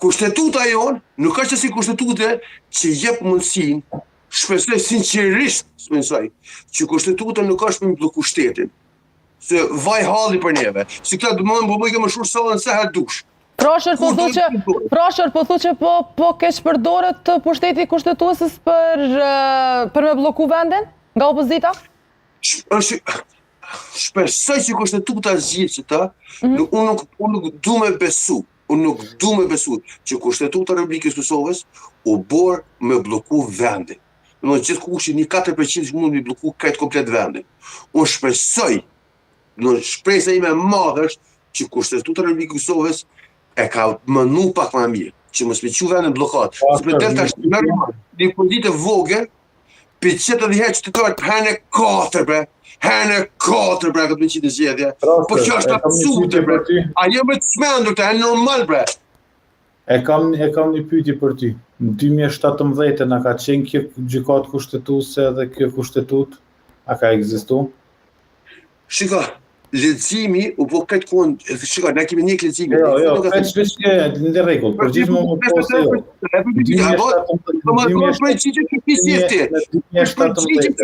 Kushtetuta jonë nuk është si kushtetutë që jep mundësinë, shpresoj sinqerisht, që kushtetuta nuk është me blloku shtetin. Se vaj halli për neve. Si këta dëmonë po bëjke më shumë sallën se her dush. Prashër po thu që po keq përdoret pushteti kushtetuesës për me bloku vendin nga opozita? Shpresoj që kushtetuta zgjidhë që ta, unë nuk du me besu. Unë nuk du me besu që kushtetuta e Republikës Kosovës u borë me bloku vendin. Në gjithë kush një 4% që mund me bloku këtë komplet vendin. Unë shpresoj, në shpresa ime madhe është që kushtetuta e Republikës Kosovës e ka mënu pak më mirë, që mos me qu vendin blokat. Se për delta është një pozitë vogël, për qëtë dhe herë qytetarët herën e 4, bre. Herën e 4, bre, këtë me qitë zgjedhje. Po që është absurde, bre. A jo me të smendur të, e normal, bre. E kam një pyetje për ty. Në 2017 na ka qenë kjo gjykatë kushtetuese dhe kjo kushtetut, a ka ekzistu? Shiko, leximi u po këtë kohën, shiko, ne kemi një leximi. Jo, këtë shpeshke në rregull, përgjithësisht më po se jo. 2017